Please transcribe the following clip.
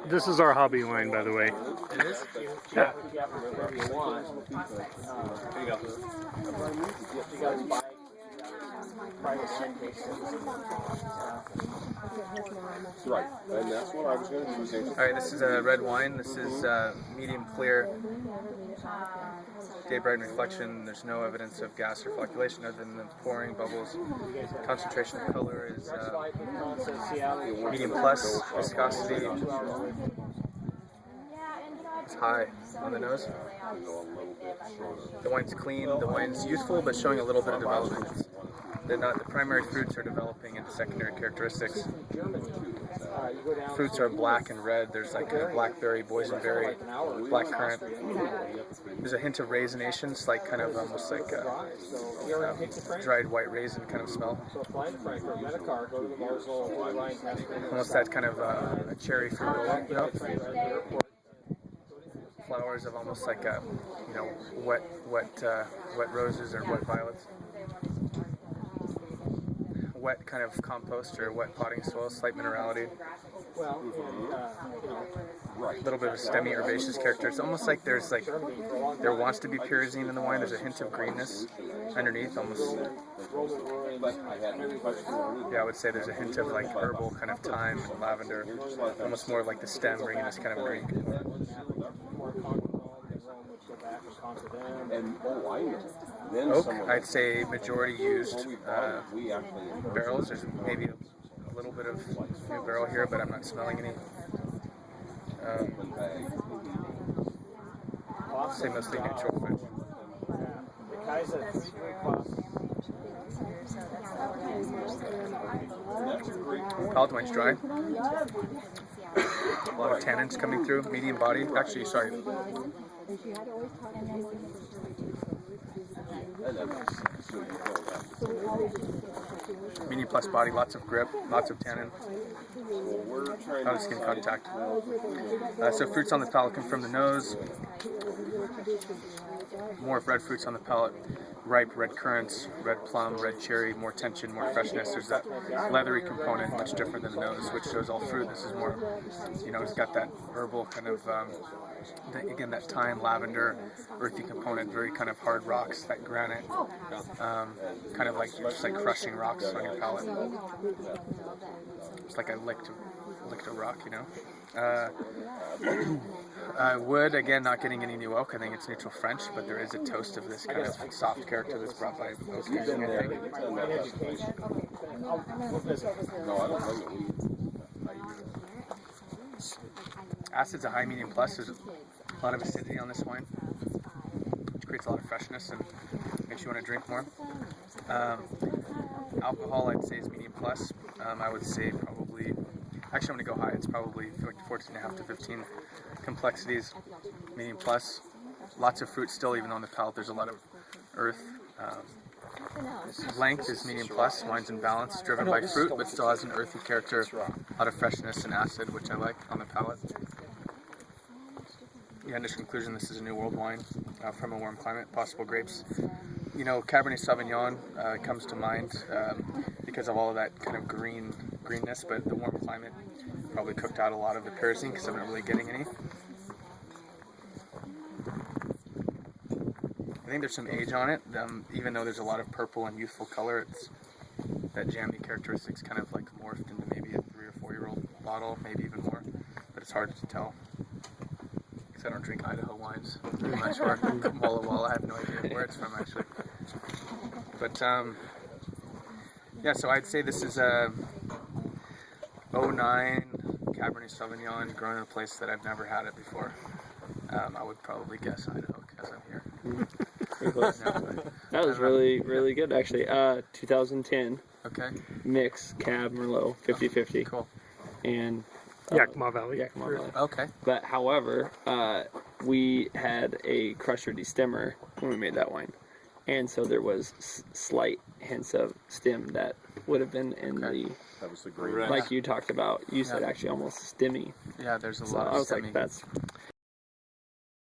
This is our hobby wine, by the way. It is? Yeah. Right, and that's what I was going to do. Alright, this is a red wine. This is medium clear, day bright reflection. There's no evidence of gas or flocculation other than the pouring bubbles. Concentration of color is medium plus. Viscosity is high on the nose. The wine's clean. The wine's youthful, but showing a little bit of development. The primary fruits are developing into secondary characteristics. Fruits are black and red. There's like a blackberry, boysenberry, blackcurrant. There's a hint of raisination, like kind of almost like a dried white raisin kind of smell. Almost that kind of a cherry fruit, you know? Flowers of almost like a, you know, wet roses or wet violets. Wet kind of compost or wet potting soil, slight minerality. A little bit of a stemmy herbaceous character. It's almost like there wants to be pyrazine in the wine. There's a hint of greenness underneath, almost. Yeah, I would say there's a hint of like herbal kind of thyme and lavender, almost more like the stem bringing this kind of green. Oak, I'd say majority used barrels. There's maybe a little bit of new barrel here, but I'm not smelling any. Say mostly neutral fish. Palate wine's dry. A lot of tannins coming through. Medium body. Actually, sorry. Medium plus body, lots of grip, lots of tannin, out of skin contact. So fruits on the palate come from the nose. More red fruits on the palate. Ripe red currants, red plum, red cherry, more tension, more freshness. There's that leathery component, much different than the nose, which shows all fruit. This is more, you know, it's got that herbal kind of, again, that thyme, lavender, earthy component, very kind of hard rocks, that granite, kind of like, just like crushing rocks on your palate. It's like I licked a rock, you know. Wood, again, not getting any new oak. I think it's neutral French, but there is a toast of this kind of soft character that's brought by oak aging, I think. Acid's a high medium plus. There's a lot of acidity on this wine, which creates a lot of freshness and makes you want to drink more. Alcohol, I'd say, is medium plus. I would say probably, actually I'm going to go high. It's probably like 14.5 to 15. Complexities, medium plus. Lots of fruit still, even on the palate. There's a lot of earth. Length is medium plus. Wine's in balance, driven by fruit, but still has an earthy character. A lot of freshness and acid, which I like on the palate. Yeah, in conclusion, this is a New World wine from a warm climate. Possible grapes. You know, Cabernet Sauvignon comes to mind because of all of that kind of greenness, but the warm climate probably cooked out a lot of the pyrazine because I'm not really getting any. I think there's some age on it, even though there's a lot of purple and youthful color. It's that jammy characteristics kind of like morphed into maybe a 3 or 4 year old bottle, maybe even more, but it's hard to tell. Because I don't drink Idaho wines very much, or Walla Walla. I have no idea where it's from actually. But yeah, so I'd say this is a 09 Cabernet Sauvignon grown in a place that I've never had it before. I would probably guess Idaho because I'm here. That was really good actually. 2010. Okay. Mix Cab Merlot 50-50. Cool. And Yakima Valley. Okay. But however, we had a crusher destemmer when we made that wine, and so there was slight hints of stem that would have been in the. That was the green. Like you talked about. You said actually almost stemmy. Yeah, there's a So lot of I was stemmy. like, that's